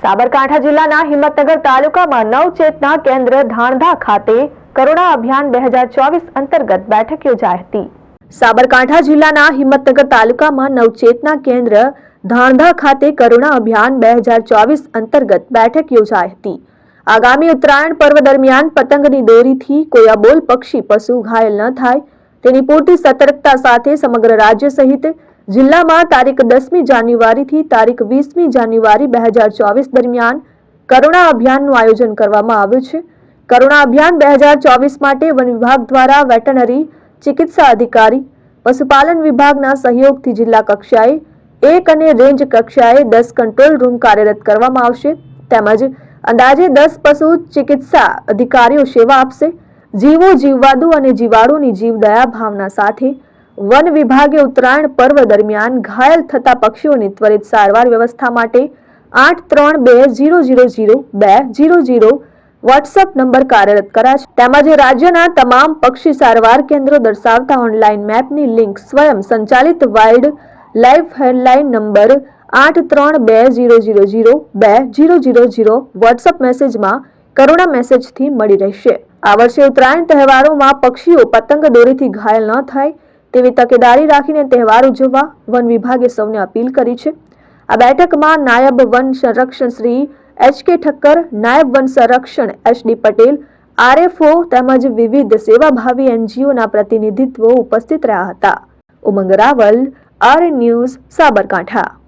સાબરકાંઠા જિલ્લાના હિંમતનગર તાલુકામાં નવચેતના કેન્દ્ર ધાણધા ખાતે કરુણા અભિયાન 2024 અંતર્ગત બેઠક યોજાઈ હતી। સાબરકાંઠા જિલ્લાના હિંમતનગર તાલુકામાં નવચેતના કેન્દ્ર ધાણધા ખાતે કરુણા અભિયાન 2024 અંતર્ગત બેઠક યોજાઈ હતી। આગામી ઉત્તરાયણ પર્વ દરમિયાન પતંગની દોરીથી કોઈ અબોલ પક્ષી પશુ ઘાયલ ન થાય તેની પૂરતી સતર્કતા સાથે સમગ્ર રાજ્ય સહિત જિલ્લામાં તારીખ 10મી જાન્યુઆરીથી તારીખ 20મી જાન્યુઆરી 2024 દરમિયાન કરુણા અભિયાનનું આયોજન કરવામાં આવ્યું છે। કરુણા અભિયાન 2024 માટે વન વિભાગ દ્વારા વેટરનરી ચિકિત્સા અધિકારી, પશુપાલન વિભાગના સહયોગથી જિલ્લા કક્ષાએ 1 અને રેન્જ કક્ષાએ 10 કંટ્રોલ રૂમ કાર્યરત કરવામાં આવશે તેમજ અંદાજે 10 પશુ ચિકિત્સા અધિકારીઓ સેવા આપશે। જીવો જીવવાદુ અને જીવાડુની જીવદયા ભાવના સાથે વન વિભાગે ઉત્તરાયણ પર્વ દરમિયાન ઘાયલ થતા પક્ષીઓની ત્વરિત સારવાર વ્યવસ્થા માટે 8320002000 વોટ્સએપ નંબર કાર્યરત કર્યા છે તેમજ રાજ્યના તમામ પક્ષી સારવાર કેન્દ્રો દર્શાવતા ઓનલાઈન મેપની લિંક સ્વયં સંચાલિત wildlife helpline number 8320002000 WhatsApp મેસેજમાં કરુણા મેસેજથી મળી રહેશે। આ વર્ષે ઉત્તરાયણ તહેવારોમાં પક્ષીઓ પતંગ દોરીથી ઘાયલ ન થાય તેવી તકેદારી રાખીને તહેવાર ઉજવવા વન વિભાગે સૌને અપીલ કરી છે। આ બેઠકમાં નાયબ વન સંરક્ષણ શ્રી એચ.કે. ઠક્કર, નાયબ વન સંરક્ષણ એચ.ડી. પટેલ, આરએફઓ તેમજ વિવિધ સેવાભાવી એનજીઓના પ્રતિનિધિત્વો ઉપસ્થિત રહ્યા હતા। ઉમંગ રાવલ, આર ન્યૂઝ, સાબરકાંઠા।